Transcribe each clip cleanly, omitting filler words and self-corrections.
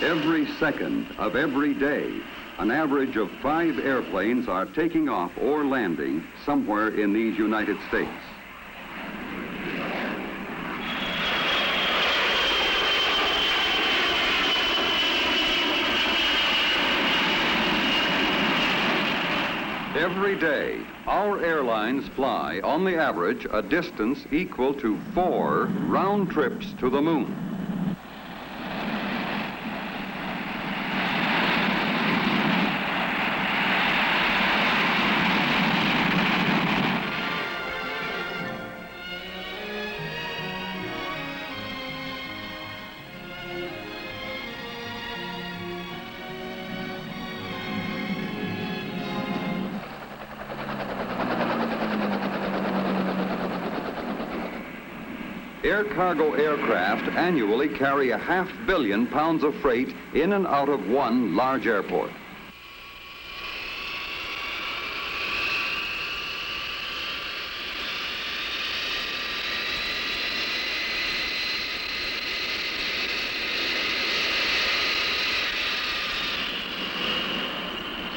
Every second of every day, an average of 5 airplanes are taking off or landing somewhere in these United States. Every day, our airlines fly, on the average, a distance equal to 4 round trips to the moon. Air cargo aircraft annually carry 500 million pounds of freight in and out of one large airport.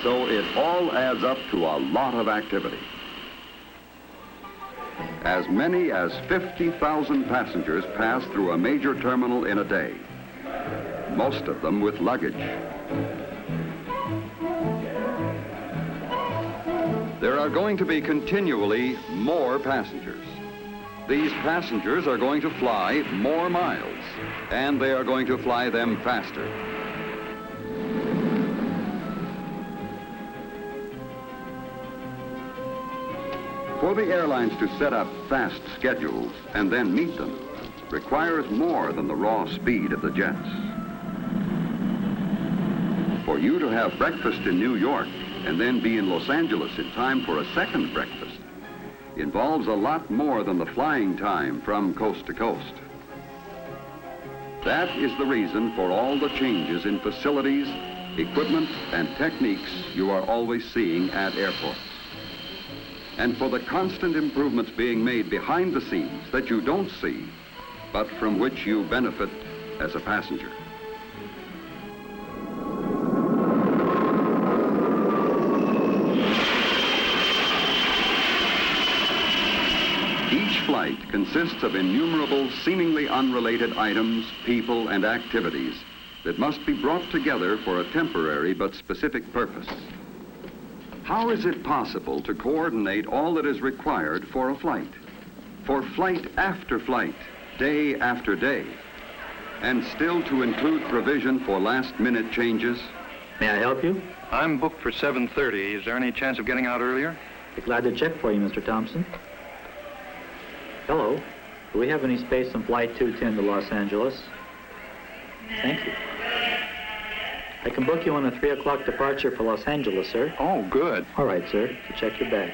So it all adds up to a lot of activity. As many as 50,000 passengers pass through a major terminal in a day, most of them with luggage. There are going to be continually more passengers. These passengers are going to fly more miles, and they are going to fly them faster. For the airlines to set up fast schedules and then meet them requires more than the raw speed of the jets. For you to have breakfast in New York and then be in Los Angeles in time for a second breakfast involves a lot more than the flying time from coast to coast. That is the reason for all the changes in facilities, equipment, and techniques you are always seeing at airports. And for the constant improvements being made behind the scenes that you don't see, but from which you benefit as a passenger. Each flight consists of innumerable, seemingly unrelated items, people, and activities that must be brought together for a temporary but specific purpose. How is it possible to coordinate all that is required for a flight? For flight after flight, day after day, and still to include provision for last-minute changes? May I help you? I'm booked for 7:30. Is there any chance of getting out earlier? Be glad to check for you, Mr. Thompson. Hello. Do we have any space on Flight 210 to Los Angeles? Thank you. I can book you on a 3 o'clock departure for Los Angeles, sir. Oh, good. All right, sir. So check your bag.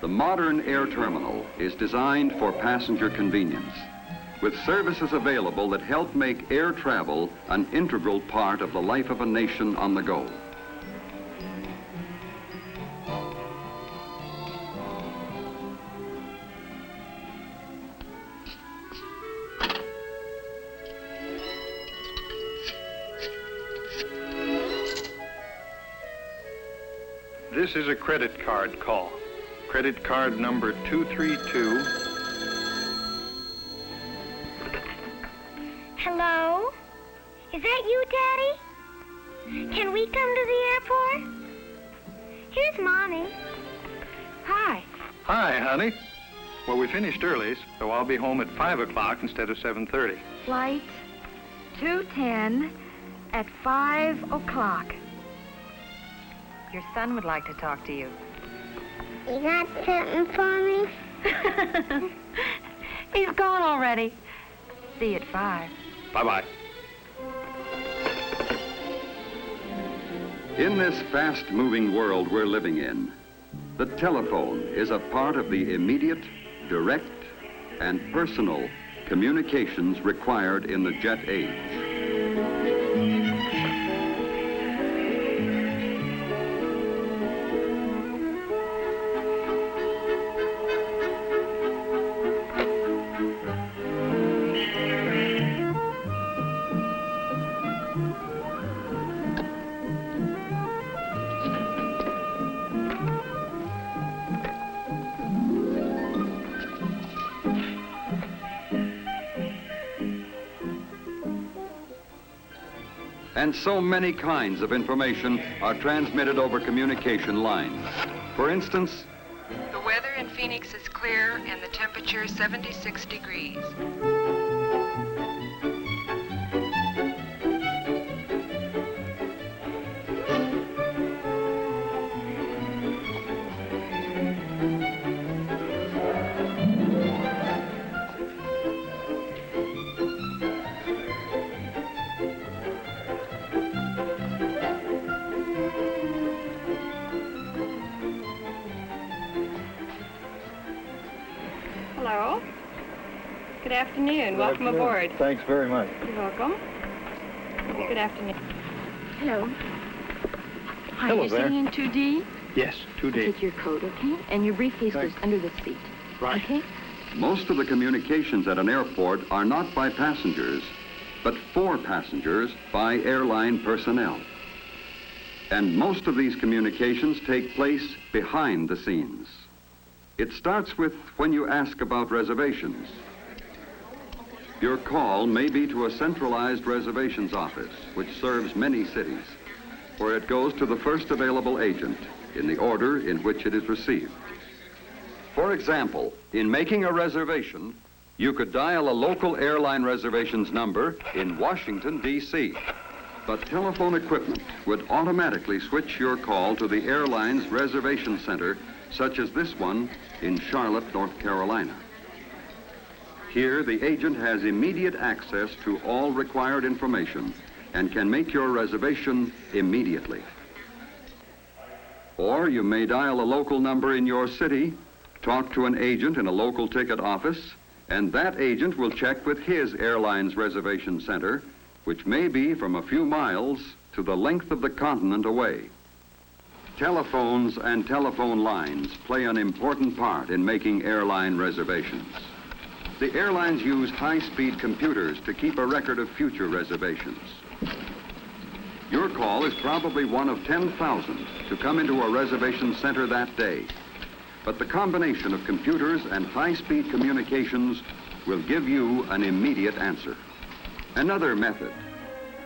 The modern air terminal is designed for passenger convenience, with services available that help make air travel an integral part of the life of a nation on the go. This is a credit card call. Credit card number 232. Hello? Is that you, Daddy? Can we come to the airport? Here's Mommy. Hi. Hi, honey. Well, we finished early, so I'll be home at 5 o'clock instead of 7:30. Flight 210 at 5 o'clock. Your son would like to talk to you. You got something for me? He's gone already. See you at 5. Bye-bye. In this fast-moving world we're living in, the telephone is a part of the immediate, direct, and personal communications required in the jet age. And so many kinds of information are transmitted over communication lines. For instance, the weather in Phoenix is clear and the temperature 76 degrees. Hello. Good afternoon. Welcome aboard. Thanks very much. You're welcome. Good afternoon. Hello. Hi, Hello you're there. sitting in 2D? Yes, 2D. Take your coat, okay? And your briefcase goes under the seat. Right. Okay? most of the communications at an airport are not by passengers, but for passengers by airline personnel. And most of these communications take place behind the scenes. It starts with when you ask about reservations. Your call may be to a centralized reservations office, which serves many cities, where it goes to the first available agent in the order in which it is received. For example, in making a reservation, you could dial a local airline reservations number in Washington, D.C., but telephone equipment would automatically switch your call to the airline's reservation center, such as this one in Charlotte, North Carolina. Here, the agent has immediate access to all required information and can make your reservation immediately. Or you may dial a local number in your city, talk to an agent in a local ticket office, and that agent will check with his airline's reservation center, which may be from a few miles to the length of the continent away. Telephones and telephone lines play an important part in making airline reservations. The airlines use high-speed computers to keep a record of future reservations. Your call is probably one of 10,000 to come into a reservation center that day. But the combination of computers and high-speed communications will give you an immediate answer. Another method.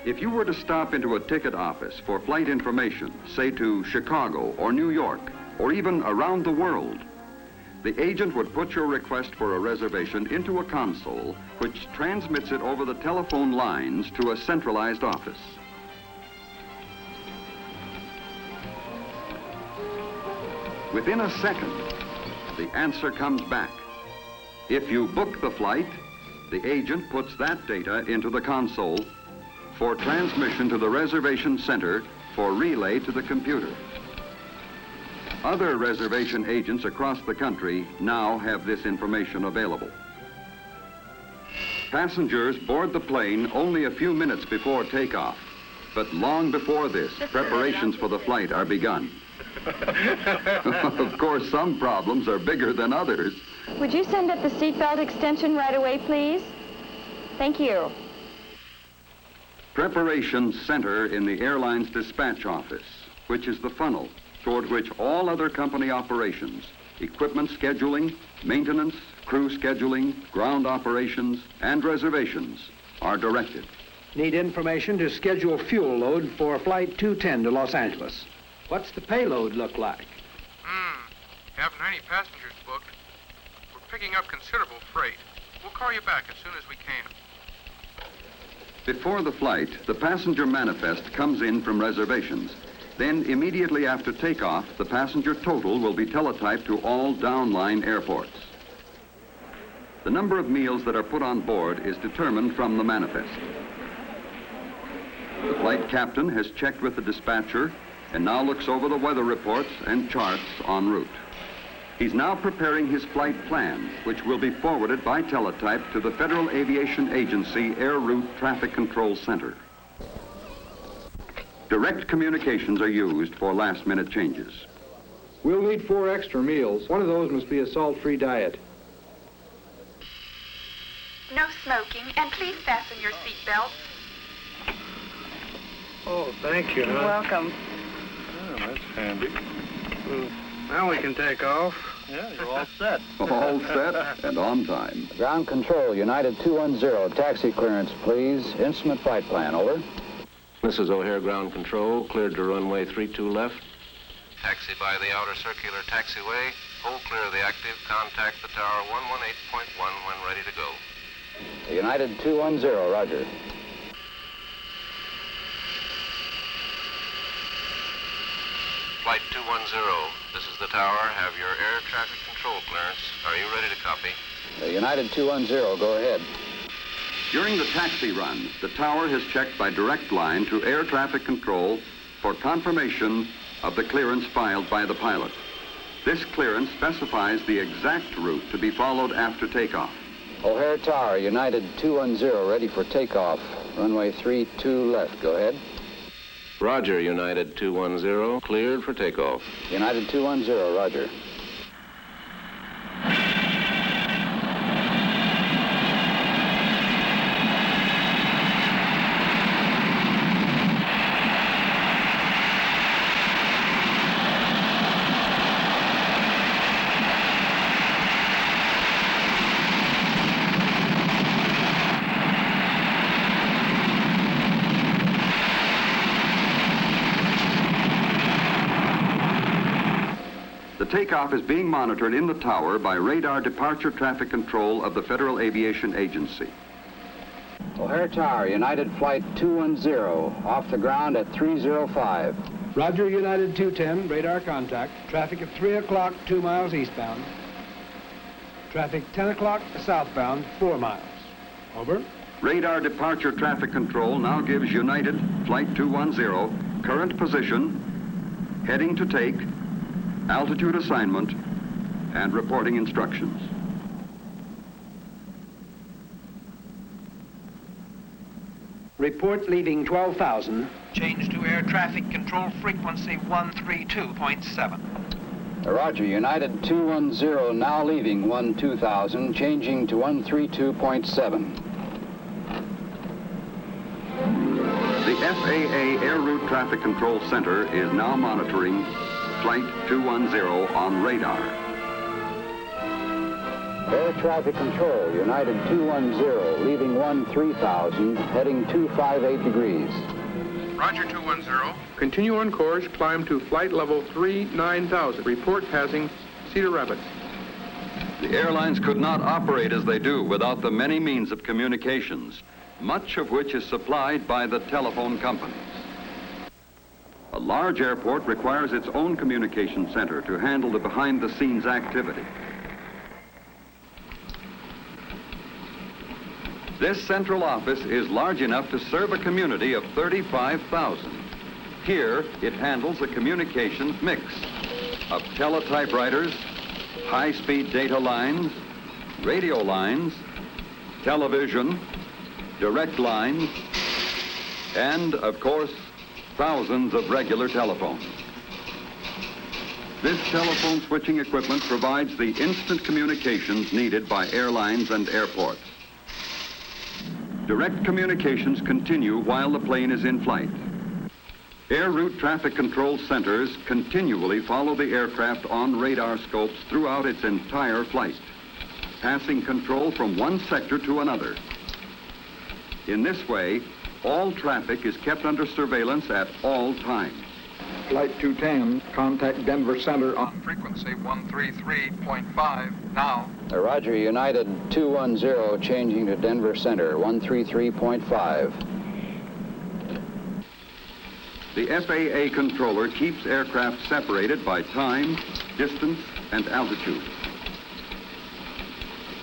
If you were to stop into a ticket office for flight information, say to Chicago or New York, or even around the world, the agent would put your request for a reservation into a console, which transmits it over the telephone lines to a centralized office. Within a second, the answer comes back. If you book the flight, the agent puts that data into the console for transmission to the reservation center for relay to the computer. Other reservation agents across the country now have this information available. Passengers board the plane only a few minutes before takeoff, but long before this, preparations for the flight are begun. Of course, some problems are bigger than others. Would you send up the seatbelt extension right away, please? Thank you. Preparations center in the airline's dispatch office, which is the funnel toward which all other company operations, equipment scheduling, maintenance, crew scheduling, ground operations, and reservations are directed. Need information to schedule fuel load for Flight 210 to Los Angeles. What's the payload look like? Haven't any passengers booked. We're picking up considerable freight. We'll call you back as soon as we can. Before the flight, the passenger manifest comes in from reservations. Then, immediately after takeoff, the passenger total will be teletyped to all downline airports. The number of meals that are put on board is determined from the manifest. The flight captain has checked with the dispatcher and now looks over the weather reports and charts en route. He's now preparing his flight plan, which will be forwarded by teletype to the Federal Aviation Agency Air Route Traffic Control Center. Direct communications are used for last-minute changes. We'll need 4 extra meals. One of those must be a salt-free diet. No smoking, and please fasten your seatbelts. Oh, thank you. You're welcome. Oh, that's handy. Now we can take off. Yeah, you're all set. All set and on time. Ground control, United 210, taxi clearance, please. Instrument flight plan, over. This is O'Hare Ground Control, cleared to runway 32 left. Taxi by the outer circular taxiway. Hold clear of the active. Contact the tower 118.1 when ready to go. United 210, roger. Flight 210, this is the tower. Have your air traffic control clearance. Are you ready to copy? United 210, go ahead. During the taxi run, the tower has checked by direct line to air traffic control for confirmation of the clearance filed by the pilot. This clearance specifies the exact route to be followed after takeoff. O'Hare Tower, United 210, ready for takeoff. Runway 32 left, go ahead. Roger, United 210, cleared for takeoff. United 210, roger. The takeoff is being monitored in the tower by radar departure traffic control of the Federal Aviation Agency. O'Hare Tower, United Flight 210, off the ground at 305. Roger, United 210, radar contact. Traffic at 3 o'clock, 2 miles eastbound. Traffic 10 o'clock southbound, 4 miles. Over. Radar departure traffic control now gives United Flight 210 current position, heading to take, altitude assignment, and reporting instructions. Report leaving 12,000. Change to air traffic control frequency 132.7. Roger, United 210, now leaving 12,000, changing to 132.7. The FAA Air Route Traffic Control Center is now monitoring Flight 210 on radar. Air traffic control, United 210, leaving 13,000, heading 258 degrees. Roger, 210. Continue on course, climb to flight level 39,000. Report passing Cedar Rapids. The airlines could not operate as they do without the many means of communications, much of which is supplied by the telephone companies. A large airport requires its own communication center to handle the behind-the-scenes activity. This central office is large enough to serve a community of 35,000. Here, it handles a communications mix of teletypewriters, high-speed data lines, radio lines, television, direct lines, and, of course, thousands of regular telephones. This telephone switching equipment provides the instant communications needed by airlines and airports. Direct communications continue while the plane is in flight. Air route traffic control centers continually follow the aircraft on radar scopes throughout its entire flight, passing control from one sector to another. In this way, all traffic is kept under surveillance at all times. Flight 210, contact Denver Center on frequency 133.5 now. Roger, United 210, changing to Denver Center, 133.5. The FAA controller keeps aircraft separated by time, distance, and altitude.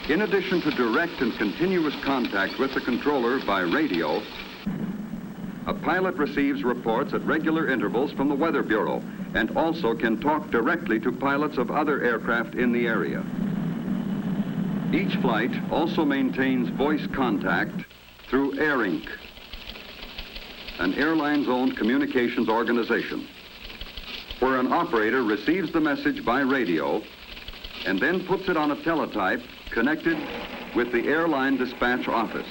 In addition to direct and continuous contact with the controller by radio, a pilot receives reports at regular intervals from the Weather Bureau and also can talk directly to pilots of other aircraft in the area. Each flight also maintains voice contact through AirInc, an airlines-owned communications organization, where an operator receives the message by radio and then puts it on a teletype connected with the airline dispatch office.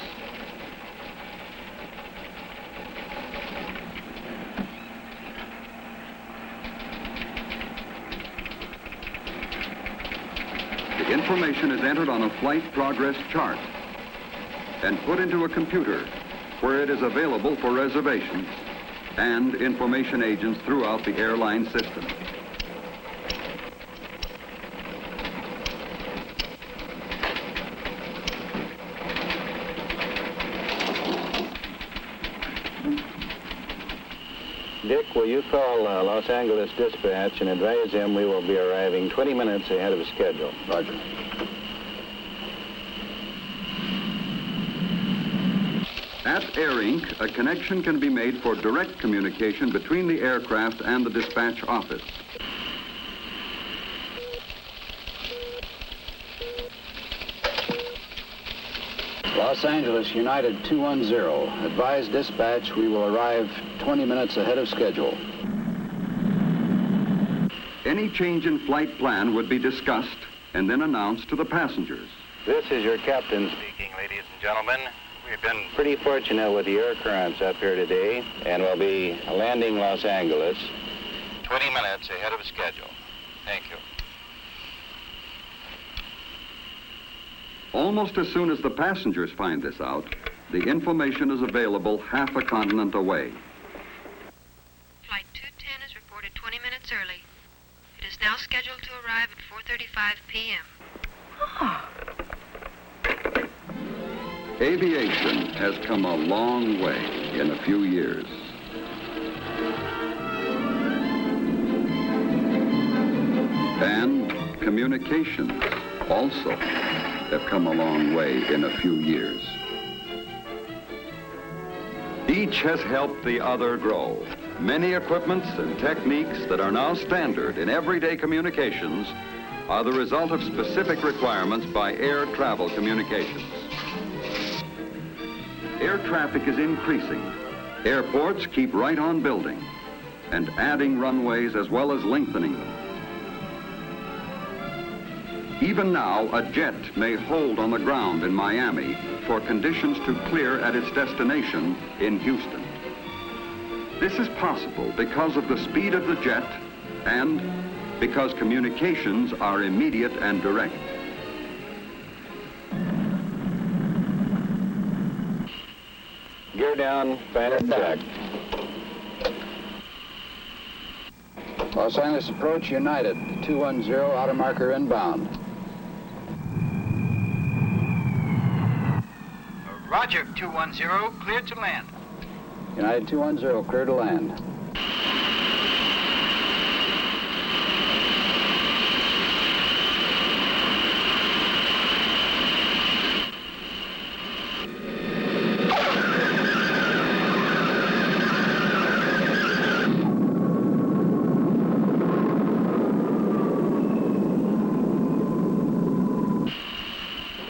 The information is entered on a flight progress chart and put into a computer where it is available for reservations and information agents throughout the airline system. Dick, will you call Los Angeles Dispatch and advise them we will be arriving 20 minutes ahead of schedule? Roger. At Air Inc., a connection can be made for direct communication between the aircraft and the dispatch office. Los Angeles United 210. Advise dispatch we will arrive 20 minutes ahead of schedule. Any change in flight plan would be discussed and then announced to the passengers. This is your captain speaking, ladies and gentlemen. We've been pretty fortunate with the air currents up here today, and we'll be landing Los Angeles 20 minutes ahead of schedule. Thank you. Almost as soon as the passengers find this out, the information is available half a continent away. Flight 210 is reported 20 minutes early. It is now scheduled to arrive at 4:35 p.m. Aviation has come a long way in a few years. And communications also have come a long way in a few years. Each has helped the other grow. Many equipments and techniques that are now standard in everyday communications are the result of specific requirements by air travel communications. Air traffic is increasing. Airports keep right on building and adding runways as well as lengthening them. Even now, a jet may hold on the ground in Miami for conditions to clear at its destination in Houston. This is possible because of the speed of the jet and because communications are immediate and direct. Gear down, final check. Los Angeles approach United 210, outer marker inbound. Roger, 210, cleared to land. United 210, clear to land.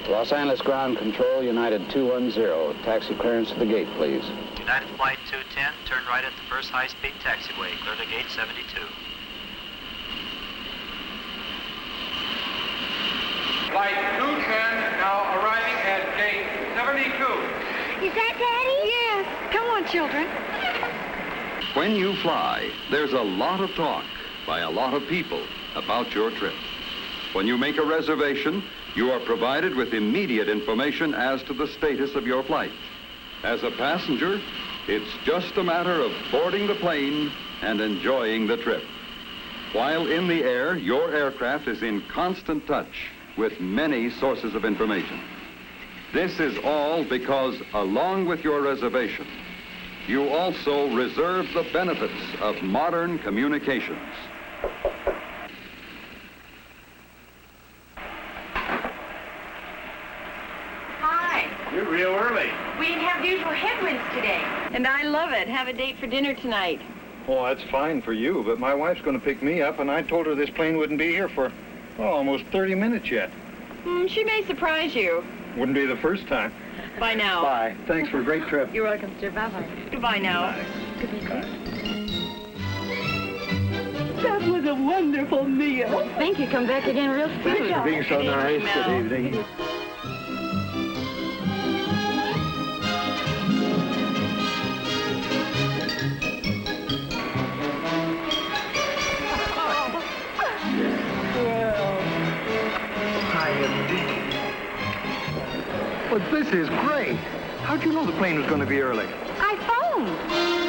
Los Angeles Ground Control, United 210. Taxi clearance to the gate, please. United Flight 210, turn right at the first high-speed taxiway. Clear to gate 72. Flight 210 now arriving at gate 72. Is that Daddy? Yes. Come on, children. When you fly, there's a lot of talk by a lot of people about your trip. When you make a reservation, you are provided with immediate information as to the status of your flight. As a passenger, it's just a matter of boarding the plane and enjoying the trip. While in the air, your aircraft is in constant touch with many sources of information. This is all because, along with your reservation, you also reserve the benefits of modern communications. You're real early. We didn't have the usual headwinds today. And I love it. Have a date for dinner tonight. Oh, that's fine for you, but my wife's going to pick me up, and I told her this plane wouldn't be here for, almost 30 minutes yet. She may surprise you. Wouldn't be the first time. Bye now. Bye. Thanks for a great trip. You're welcome, sir. Bye-bye. Goodbye now. Bye. That was a wonderful meal. Thank you. Come back again real soon. Thanks for being so nice. Good evening. But this is great. How'd you know the plane was going to be early? I phoned.